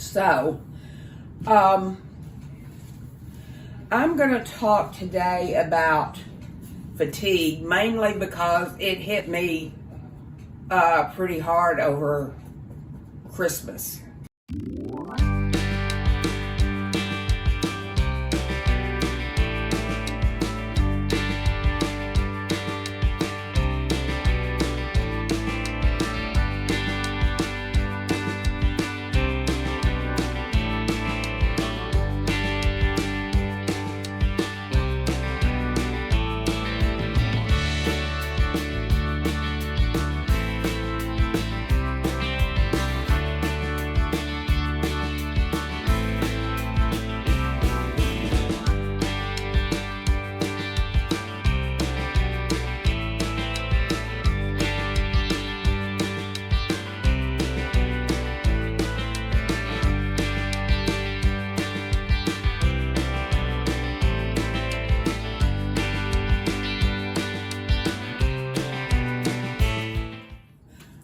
So, I'm going to talk today about fatigue, mainly because it hit me pretty hard over Christmas.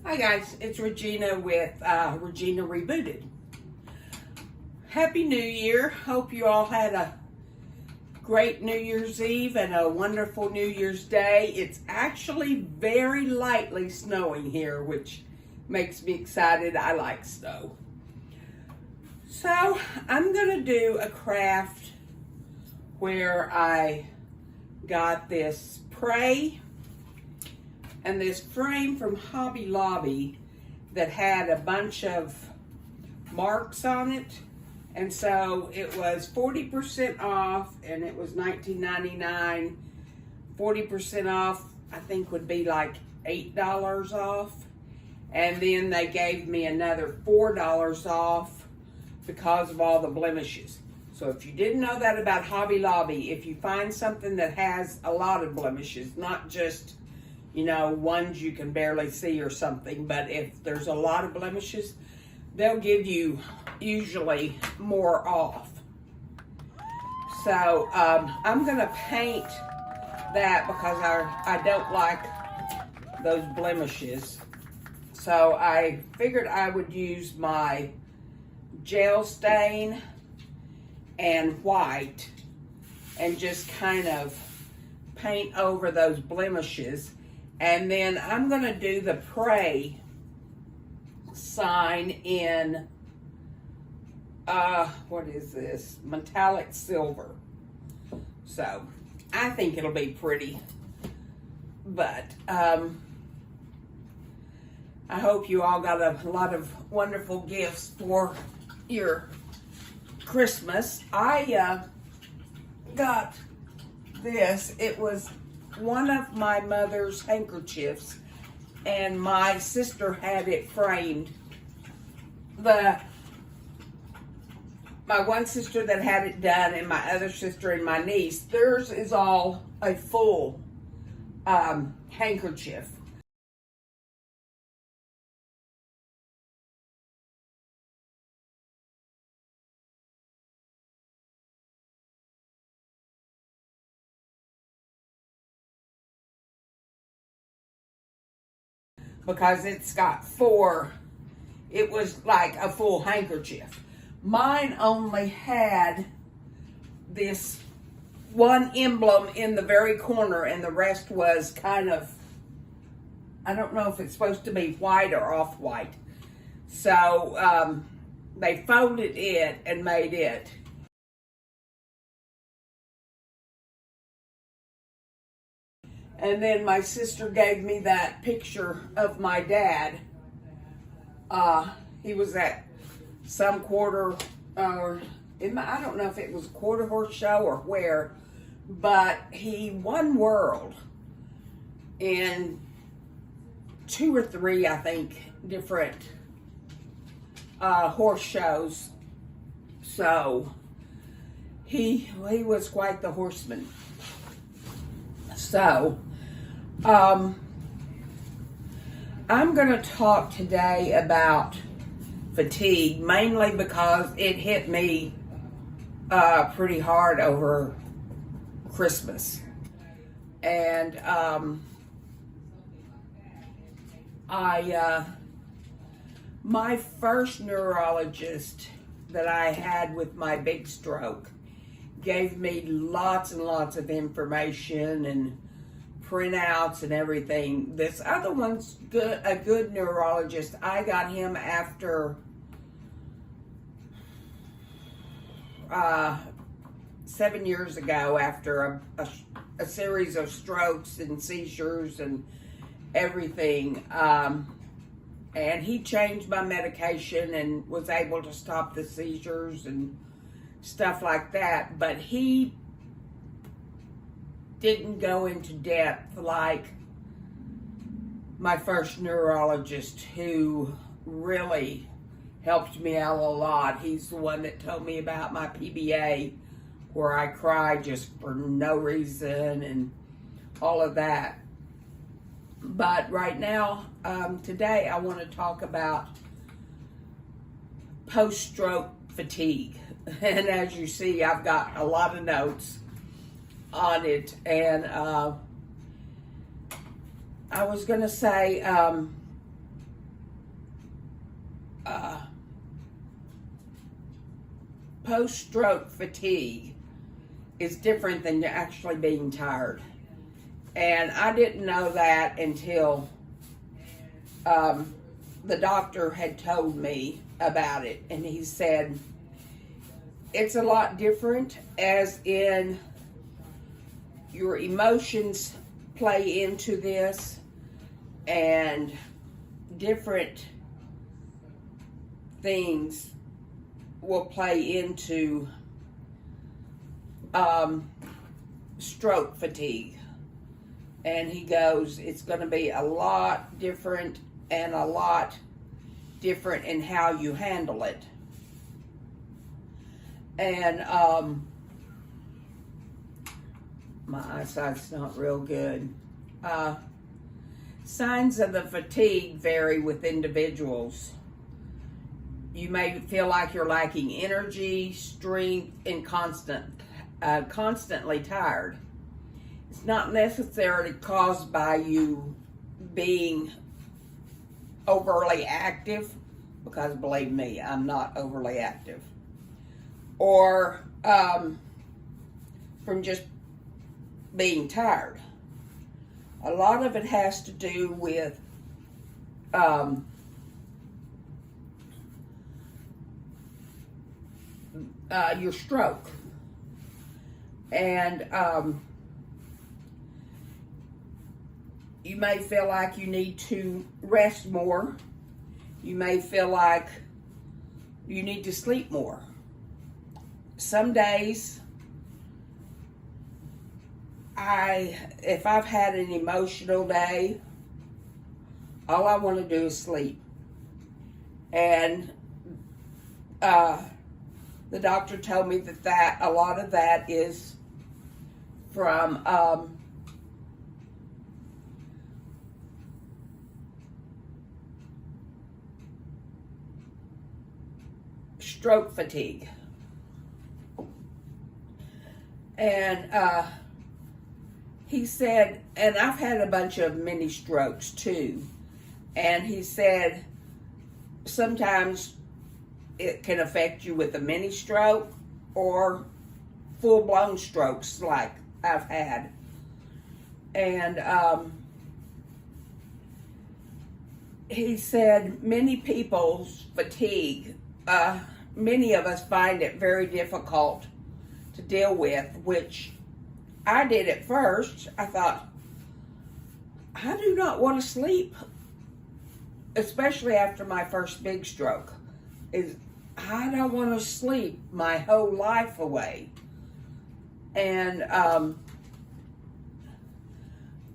Hi guys, it's Regena with Regena Rebooted. Happy New Year. Hope you all had a great New Year's Eve and a wonderful New Year's Day. It's actually very lightly snowing here, which makes me excited. I like snow. So I'm going to do a craft where I got this Pray and this frame from Hobby Lobby that had a bunch of marks on it. And so it was 40% off and it was $19.99. 40% off, I think, would be like $8 off. And then they gave me another $4 off because of all the blemishes. So if you didn't know that about Hobby Lobby, if you find something that has a lot of blemishes, not just, you know, ones you can barely see or something, but if there's a lot of blemishes, they'll give you usually more off. So I'm gonna paint that because I don't like those blemishes. So I figured I would use my gel stain and white and just kind of paint over those blemishes. And then I'm going to do the Pray sign in, what is this? Metallic silver. So, I think it'll be pretty. But, I hope you all got a lot of wonderful gifts for your Christmas. I got this. It was one of my mother's handkerchiefs, and my sister had it framed. My one sister that had it done, and my other sister and my niece, theirs is all a full handkerchief. Because it's got four, it was like a full handkerchief. Mine only had this one emblem in the very corner, and the rest was kind of, I don't know if it's supposed to be white or off-white. So they folded it and made it. And then my sister gave me that picture of my dad. He was at some quarter, I don't know if it was a quarter horse show or where, but he won world in 2 or 3, I think, different horse shows. So he was quite the horseman. So, I'm going to talk today about fatigue, mainly because it hit me pretty hard over Christmas. And my first neurologist that I had with my big stroke. Gave me lots and lots of information and printouts and everything. This other one's good, a good neurologist. I got him after 7 years ago, after a series of strokes and seizures and everything. And he changed my medication and was able to stop the seizures and stuff like that. But he didn't go into depth like my first neurologist, who really helped me out a lot. He's the one that told me about my PBA, where I cried just for no reason and all of that. But right now, today, I want to talk about post-stroke fatigue. And as you see, I've got a lot of notes on it. And I was going to say, post-stroke fatigue is different than actually being tired. And I didn't know that until the doctor had told me about it. And he said, it's a lot different, as in your emotions play into this, and different things will play into stroke fatigue. And he goes, it's going to be a lot different, and a lot different in how you handle it. And my eyesight's not real good. Signs of the fatigue vary with individuals. You may feel like you're lacking energy, strength, and constantly tired. It's not necessarily caused by you being overly active, because believe me, I'm not overly active, or from just being tired. A lot of it has to do with your stroke. And you may feel like you need to rest more. You may feel like you need to sleep more. Some days, if I've had an emotional day, all I want to do is sleep. And the doctor told me that a lot of that is from stroke fatigue. And he said, and I've had a bunch of mini strokes too, and he said sometimes it can affect you with a mini stroke or full-blown strokes like I've had. And he said many people's fatigue, many of us find it very difficult to deal with, which I did at first. I thought, I do not want to sleep, especially after my first big stroke. I don't want to sleep my whole life away. And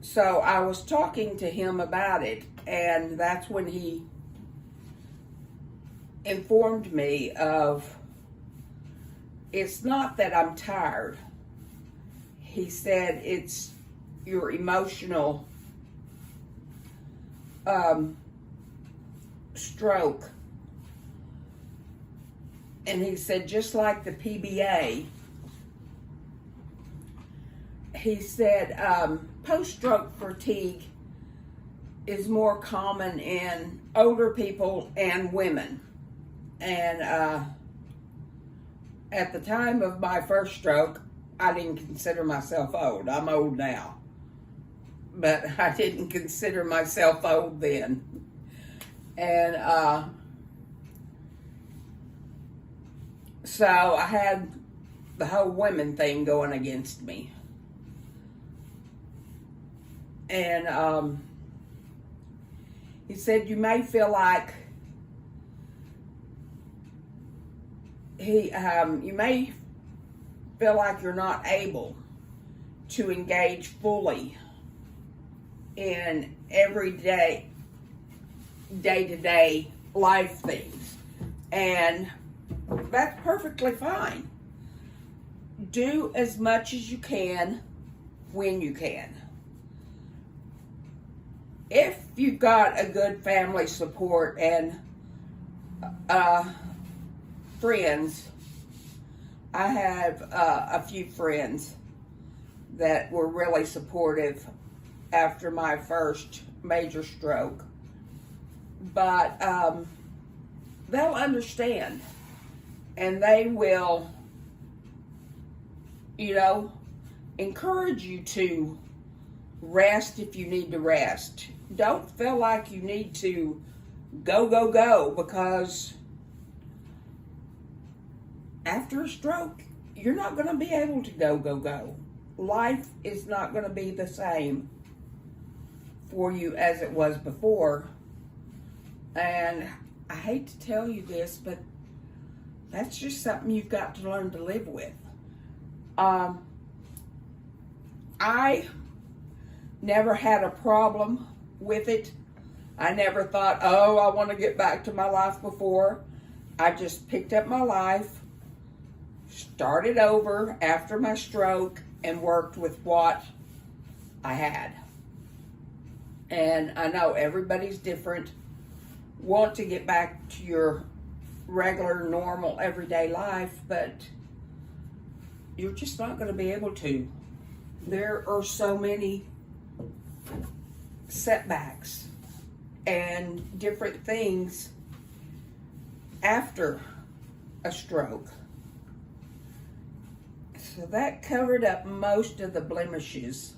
so I was talking to him about it, and that's when he informed me of, it's not that I'm tired. He said it's your emotional stroke. And he said, just like the PBA, he said post-stroke fatigue is more common in older people and women. And at the time of my first stroke, I didn't consider myself old. I'm old now. But I didn't consider myself old then. And so I had the whole women thing going against me. And he said, you may feel like you may feel like you're not able to engage fully in everyday, day-to-day life things. And that's perfectly fine. Do as much as you can when you can. If you've got a good family support and friends, I have a few friends that were really supportive after my first major stroke. But they'll understand, and they will, encourage you to rest if you need to rest. Don't feel like you need to go, because after a stroke, you're not going to be able to go. Life is not going to be the same for you as it was before. And I hate to tell you this, but that's just something you've got to learn to live with. I never had a problem with it. I never thought, oh, I want to get back to my life before. I just picked up my life, started over after my stroke, and worked with what I had. And I know everybody's different. Want to get back to your regular, normal, everyday life, but you're just not going to be able to. There are so many setbacks and different things after a stroke. So that covered up most of the blemishes.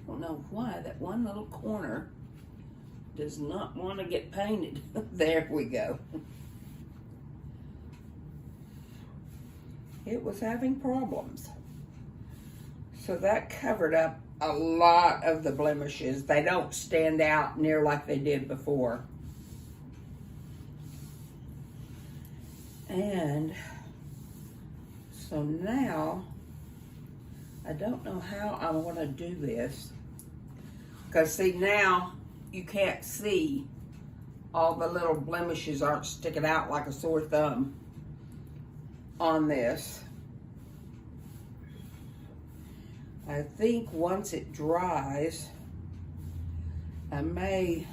I don't know why that one little corner does not want to get painted. There we go. It was having problems. So that covered up a lot of the blemishes. They don't stand out near like they did before. And so now, I don't know how I want to do this. Because see, now you can't see all the little blemishes aren't sticking out like a sore thumb on this. I think once it dries, I may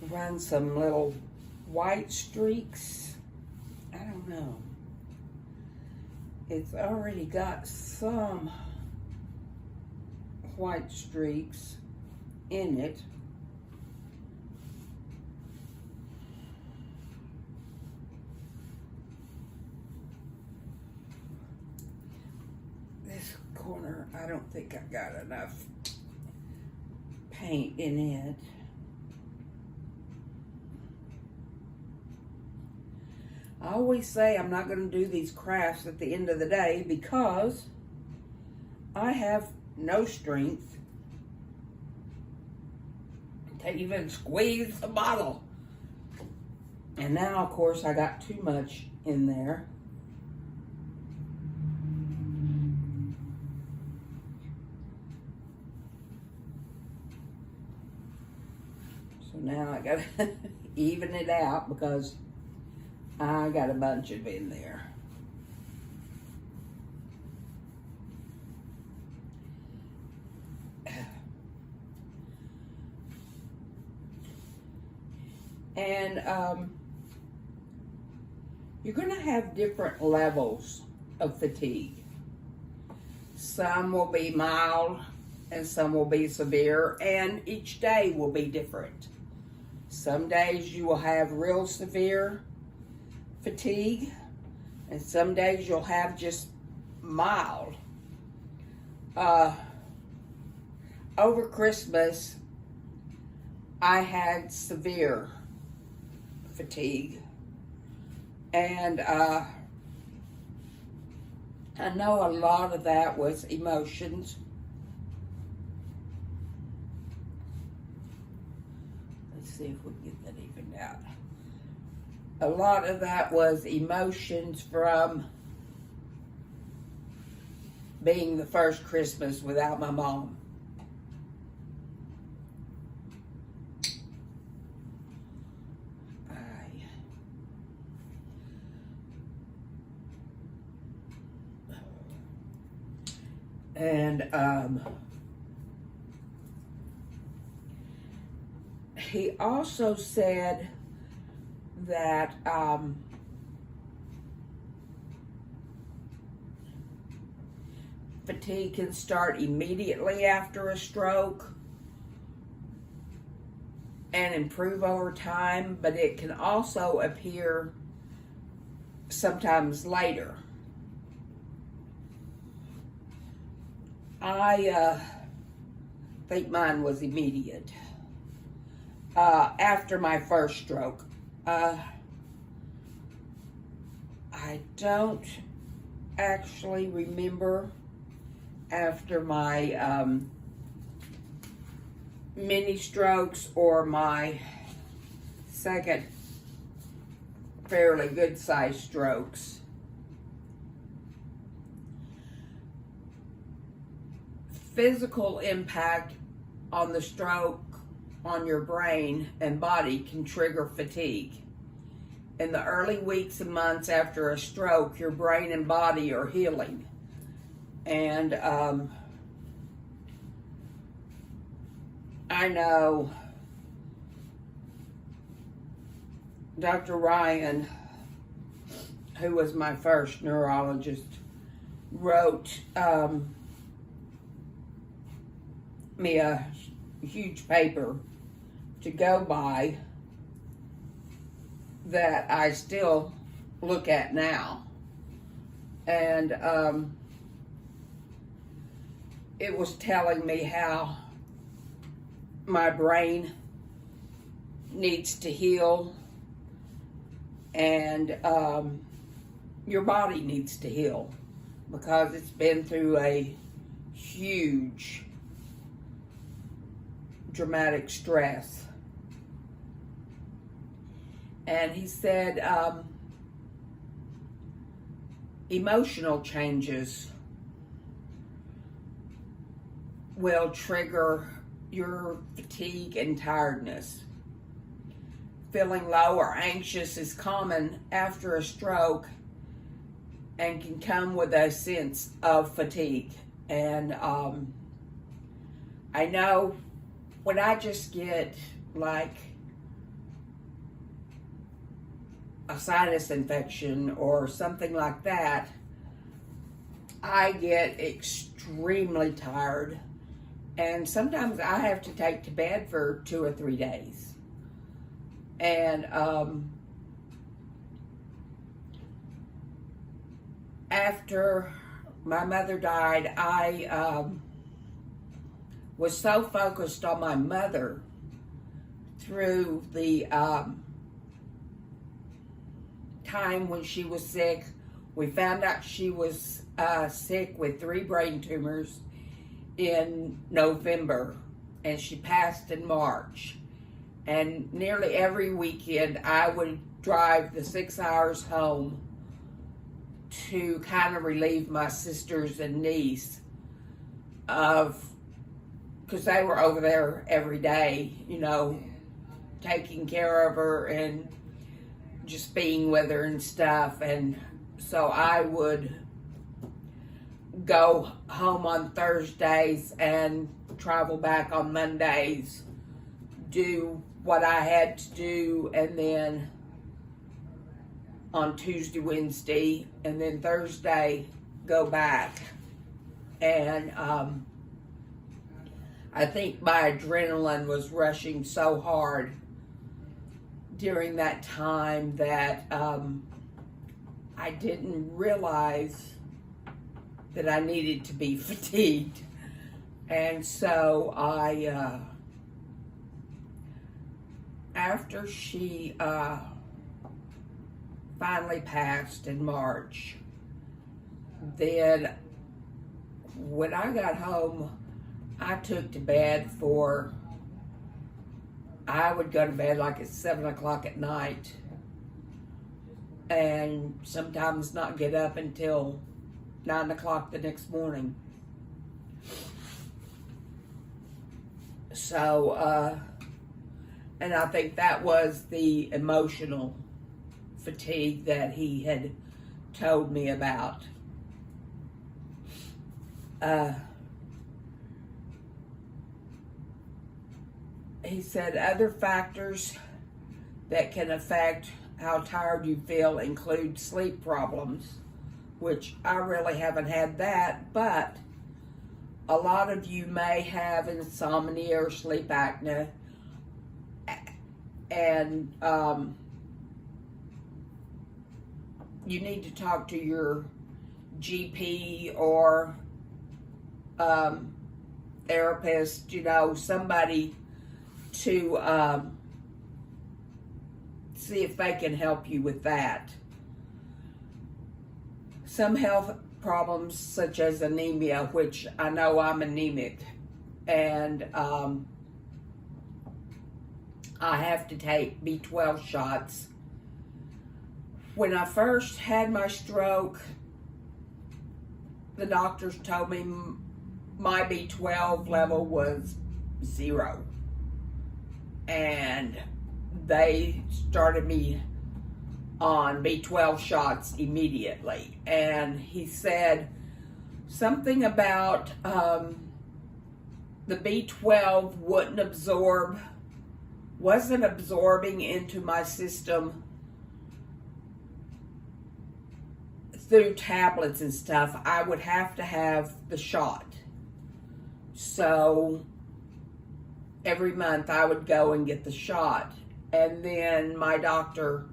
run some little white streaks. I don't know. It's already got some white streaks in it. This corner, I don't think I got enough paint in it. I always say I'm not going to do these crafts at the end of the day because I have no strength to even squeeze the bottle. And now, of course, I got too much in there. So now I got to even it out because I got a bunch of in there. And you're going to have different levels of fatigue. Some will be mild and some will be severe, and each day will be different. Some days you will have real severe fatigue, and some days you'll have just mild. Over Christmas, I had severe fatigue, and I know a lot of that was emotions. Let's see if we can get that evened out. A lot of that was emotions from being the first Christmas without my mom. And he also said that fatigue can start immediately after a stroke and improve over time, but it can also appear sometimes later. I think mine was immediate. After my first stroke. I don't actually remember after my mini strokes or my second fairly good sized strokes. Physical impact on the stroke on your brain and body can trigger fatigue. In the early weeks and months after a stroke, your brain and body are healing. And I know Dr. Ryan, who was my first neurologist, wrote me a huge paper to go by that I still look at now. And it was telling me how my brain needs to heal and your body needs to heal because it's been through a huge dramatic stress. And he said emotional changes will trigger your fatigue and tiredness. Feeling low or anxious is common after a stroke and can come with a sense of fatigue. And I know when I just get like a sinus infection or something like that, I get extremely tired, and sometimes I have to take to bed for 2 or 3 days. And after my mother died, I was so focused on my mother through the time when she was sick. We found out she was sick with 3 brain tumors in November, and she passed in March. And nearly every weekend I would drive the 6 hours home to kind of relieve my sisters and niece of, because they were over there every day, you know, taking care of her and just being with her and stuff. And so I would go home on Thursdays and travel back on Mondays, do what I had to do, and then on Tuesday, Wednesday, and then Thursday go back And I think my adrenaline was rushing so hard during that time that I didn't realize that I needed to be fatigued. And so after she finally passed in March, then when I got home, I took to bed I would go to bed like at 7 o'clock at night, and sometimes not get up until 9 o'clock the next morning. So, and I think that was the emotional fatigue that he had told me about. He said other factors that can affect how tired you feel include sleep problems, which I really haven't had that, but a lot of you may have insomnia or sleep apnea, and you need to talk to your GP or therapist, somebody to see if they can help you with that. Some health problems such as anemia, which I know I'm anemic, and I have to take B12 shots. When I first had my stroke, the doctors told me my B12 level was 0. And they started me on B12 shots immediately. And he said something about the B12 wasn't absorbing into my system through tablets and stuff. I would have to have the shot. So every month I would go and get the shot. And then my doctor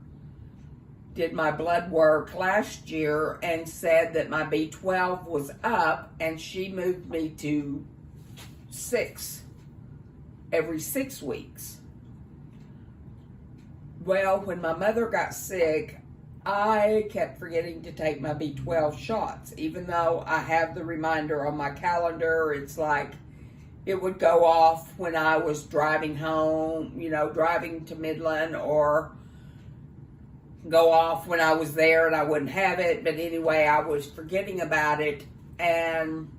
did my blood work last year and said that my B12 was up, and she moved me to 6 every 6 weeks. Well, when my mother got sick, I kept forgetting to take my B12 shots. Even though I have the reminder on my calendar, it's like it would go off when I was driving home, driving to Midland, or go off when I was there and I wouldn't have it. But anyway, I was forgetting about it. And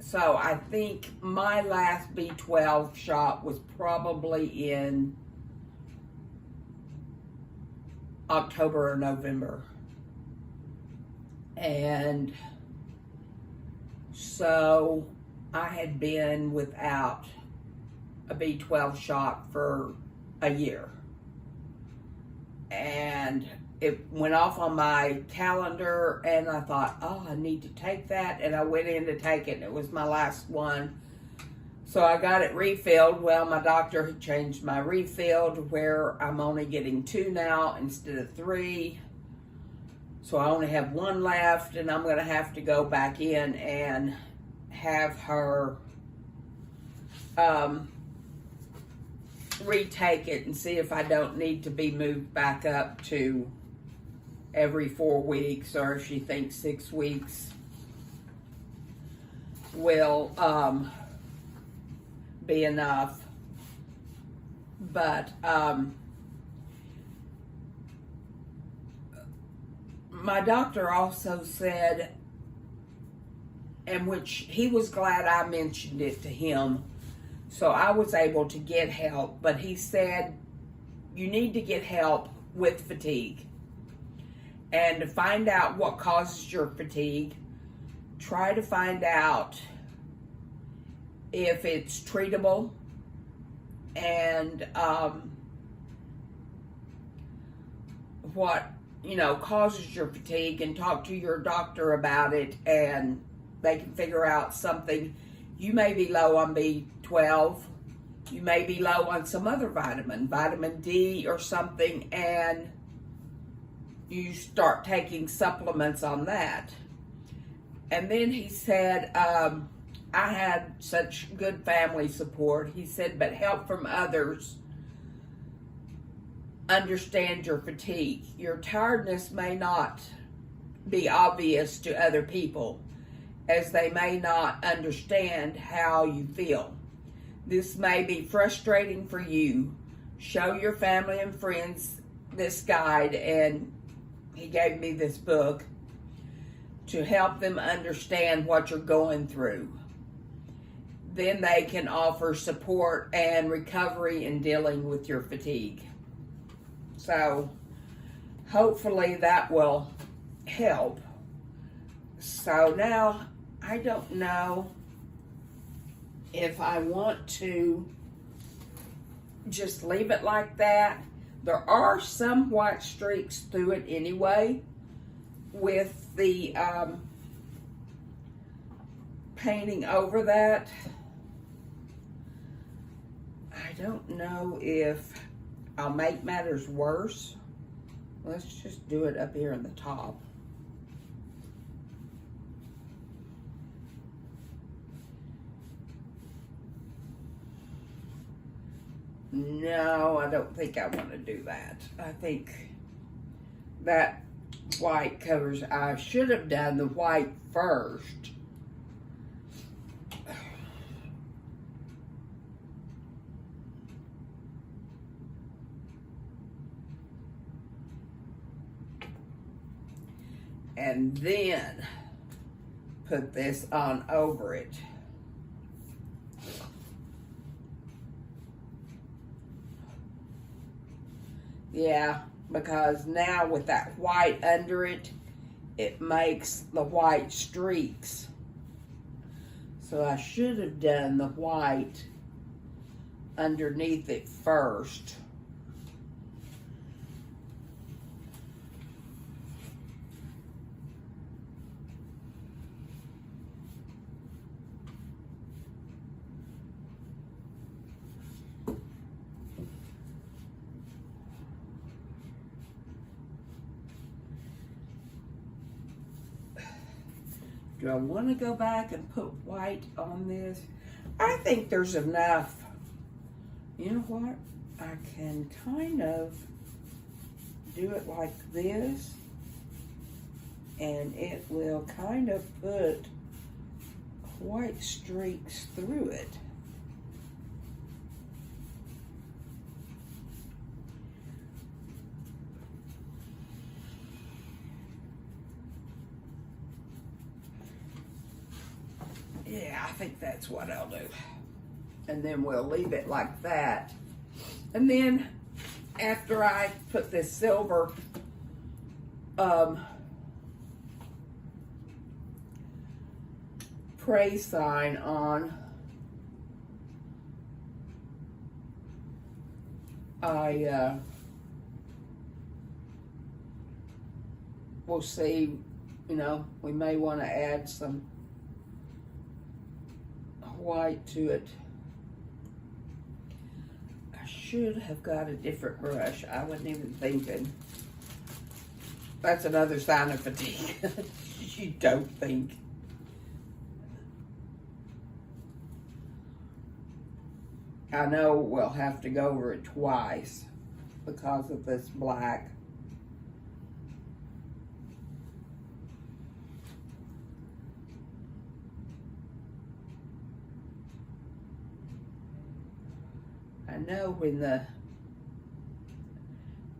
so I think my last B12 shot was probably in October or November. And so I had been without a B12 shot for a year. And it went off on my calendar, and I thought, oh, I need to take that. And I went in to take it, and it was my last one. So I got it refilled. Well, my doctor had changed my refill to where I'm only getting 2 now instead of 3. So I only have 1 left, and I'm going to have to go back in and have her retake it and see if I don't need to be moved back up to every 4 weeks, or if she thinks 6 weeks will be enough. But my doctor also said, and which he was glad I mentioned it to him, so I was able to get help, but he said you need to get help with fatigue. And to find out what causes your fatigue, try to find out if it's treatable, and what causes your fatigue, and talk to your doctor about it, and they can figure out something. You may be low on B12. You may be low on some other vitamin D or something, and you start taking supplements on that. And then he said, I had such good family support. He said, but help from others understand your fatigue. Your tiredness may not be obvious to other people, as they may not understand how you feel. This may be frustrating for you. Show your family and friends this guide, and he gave me this book to help them understand what you're going through. Then they can offer support and recovery in dealing with your fatigue. So hopefully that will help. So now I don't know if I want to just leave it like that. There are some white streaks through it anyway with the painting over that. I don't know if I'll make matters worse. Let's just do it up here in the top. No, I don't think I want to do that. I think that white covers. I should have done the white first. And then put this on over it. Yeah, because now with that white under it, it makes the white streaks. So I should have done the white underneath it first. Do I want to go back and put white on this? I think there's enough. You know what? I can kind of do it like this, and it will kind of put white streaks through it. Yeah, I think that's what I'll do. And then we'll leave it like that. And then after I put this silver praise sign on, we'll see, you know, we may want to add some white to it. I should have got a different brush. I wasn't even thinking. That's another sign of fatigue. You don't think. I know we'll have to go over it twice because of this black. I know when the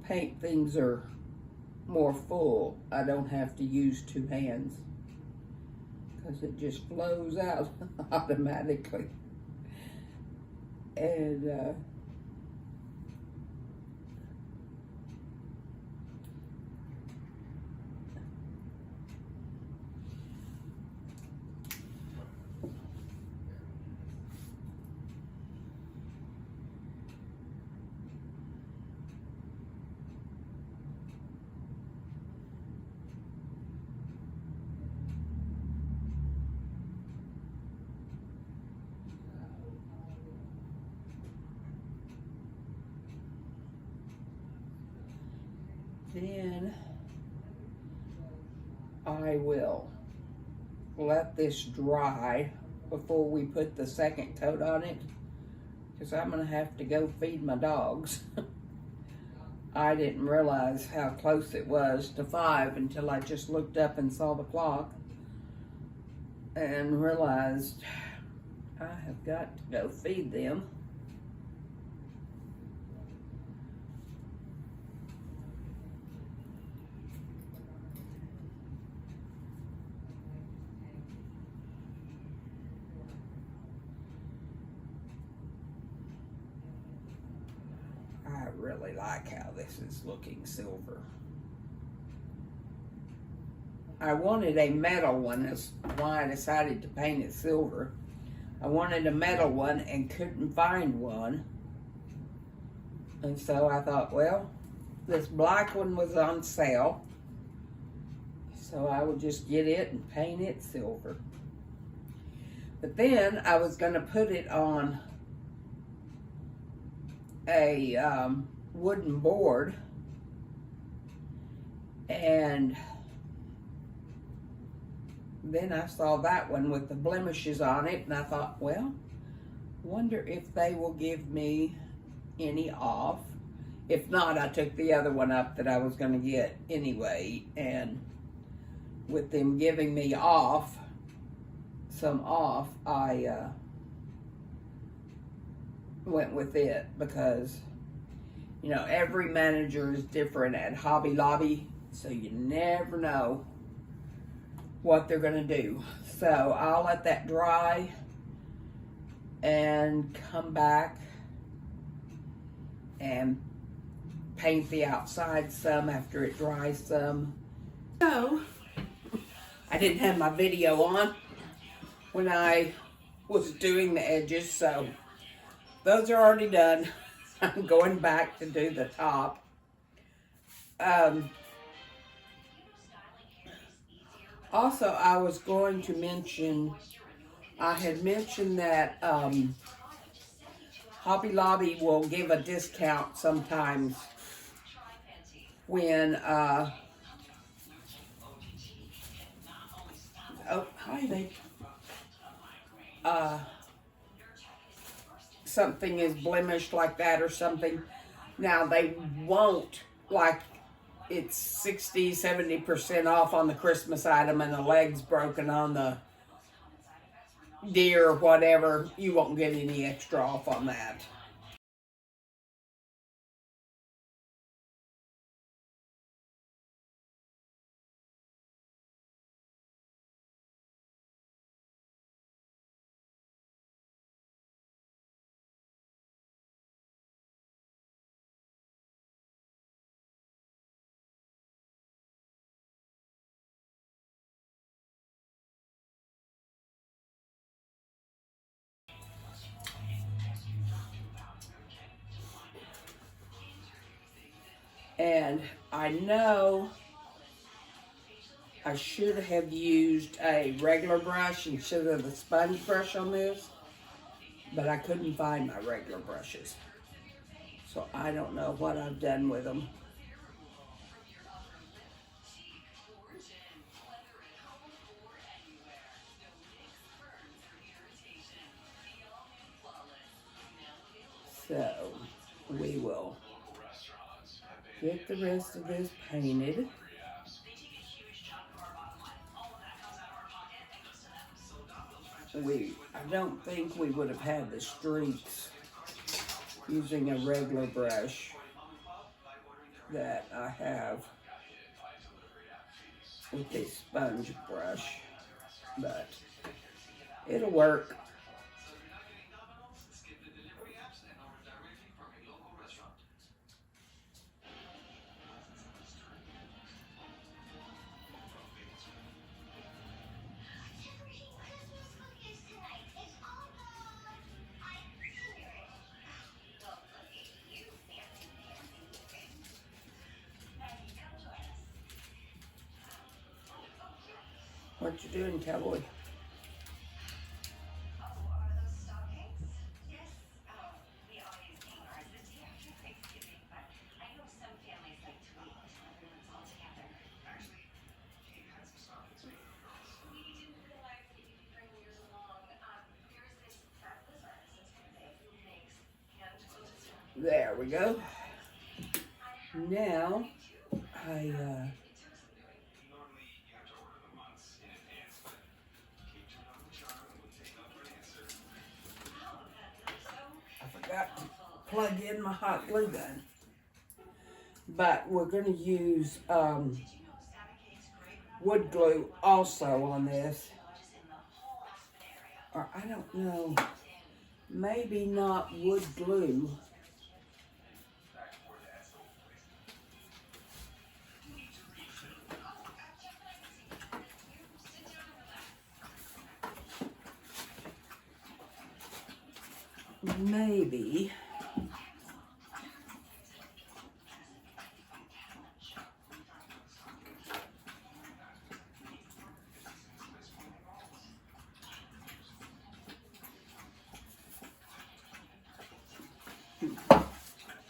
paint things are more full, I don't have to use two hands because it just flows out automatically. And Then I will let this dry before we put the second coat on it, because I'm going to have to go feed my dogs. I didn't realize how close it was to 5 until I just looked up and saw the clock and realized I have got to go feed them. I really like how this is looking silver. I wanted a metal one, that's why I decided to paint it silver. I wanted a metal one and couldn't find one. And so I thought, well, this black one was on sale, so I would just get it and paint it silver. But then I was going to put it on a wooden board, and then I saw that one with the blemishes on it, and I thought, well, wonder if they will give me any off. If not, I took the other one up that I was going to get anyway, and with them giving me some off, I went with it, because you know, every manager is different at Hobby Lobby, so you never know what they're gonna do. So I'll let that dry and come back and paint the outside some after it dries some. So I didn't have my video on when I was doing the edges, so those are already done. I'm going back to do the top. Also, I was going to mention, I had mentioned that Hobby Lobby will give a discount sometimes when, oh, hi, babe. Something is blemished like that or something. Now, they won't, like, it's 60, 70% off on the Christmas item and the leg's broken on the deer or whatever. You won't get any extra off on that. And I know I should have used a regular brush instead of the sponge brush on this, but I couldn't find my regular brushes. So I don't know what I've done with them. So we will get the rest of this painted. I don't think we would have had the streaks using a regular brush that I have with a sponge brush, but it'll work. What you doing, cowboy? There we go. Now, I forgot to plug in my hot glue gun. But we're going to use wood glue also on this. Or I don't know, maybe not wood glue. Maybe.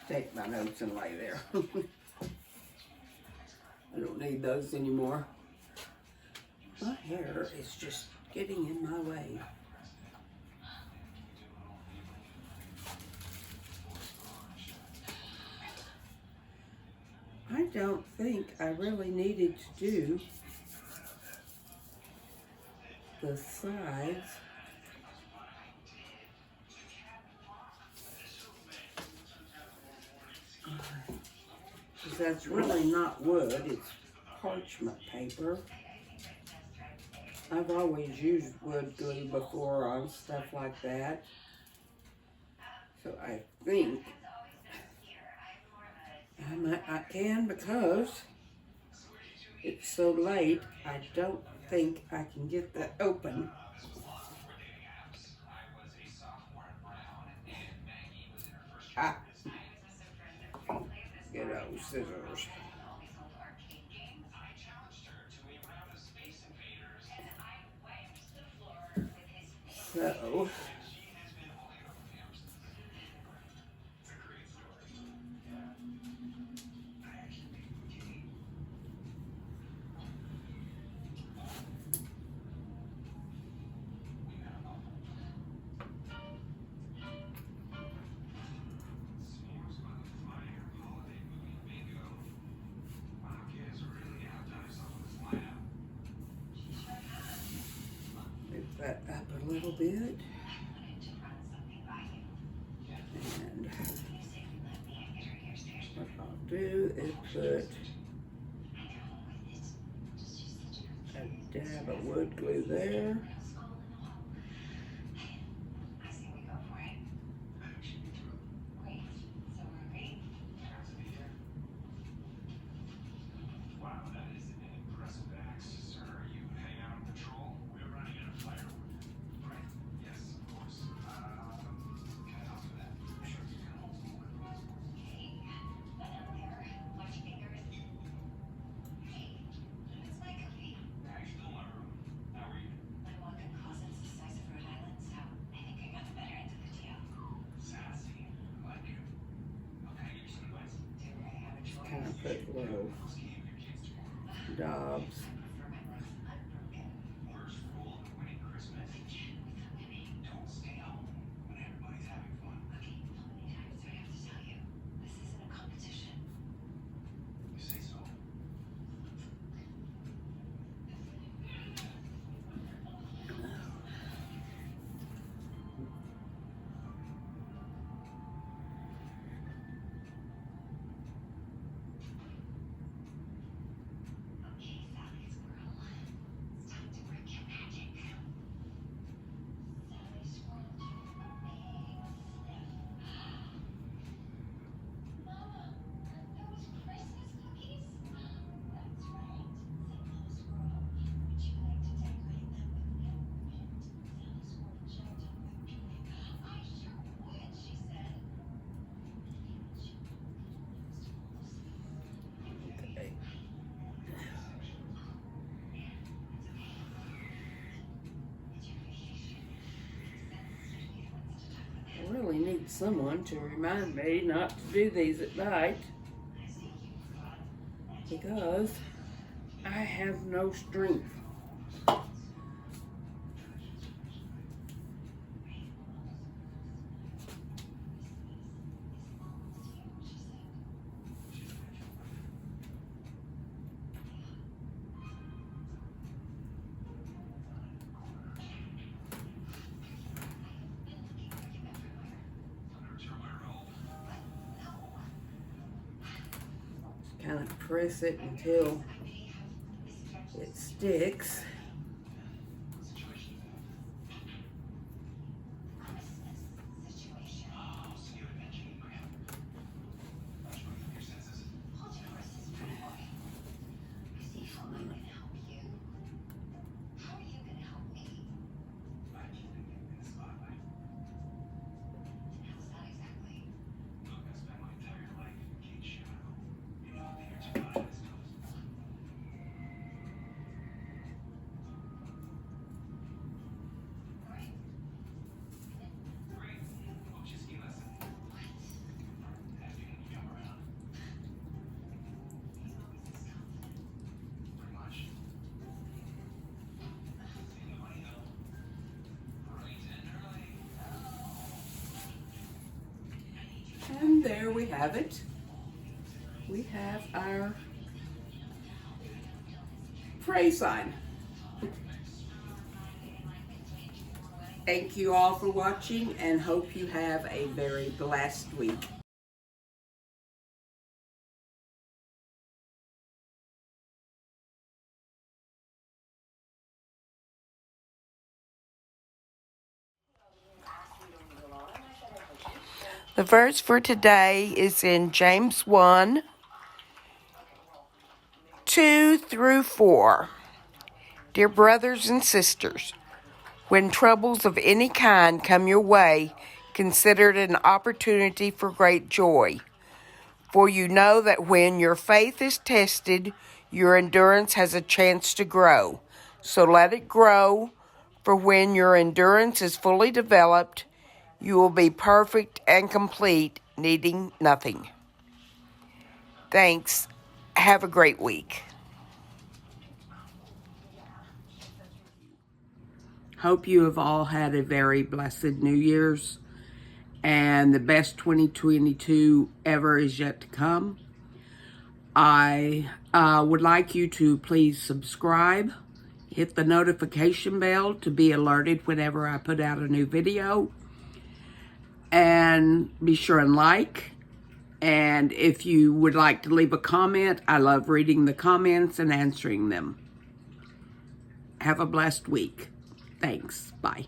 Take my notes and lay there. I don't need those anymore. My hair is just getting in my way. I don't think I really needed to do the sides. Because that's really not wood, it's parchment paper. I've always used wood glue before on stuff like that. So I think I can, because it's so late, I don't think I can get that open. Get those scissors. So, lift that up a little bit. And what I'll do is put a dab of wood glue there. Kind of put little dobs. I really need someone to remind me not to do these at night, because I have no strength. press it until it sticks. And there we have it. We have our pray sign. Thank you all for watching and hope you have a very blessed week. The verse for today is in James 1, 2 through 4. Dear brothers and sisters, when troubles of any kind come your way, consider it an opportunity for great joy. For you know that when your faith is tested, your endurance has a chance to grow. So let it grow, for when your endurance is fully developed, you will be perfect and complete, needing nothing. Thanks. Have a great week. Hope you have all had a very blessed New Year's, and the best 2022 ever is yet to come. I would like you to please subscribe, hit the notification bell to be alerted whenever I put out a new video, and be sure and like. And if you would like to leave a comment, I love reading the comments and answering them. Have a blessed week. Thanks. Bye.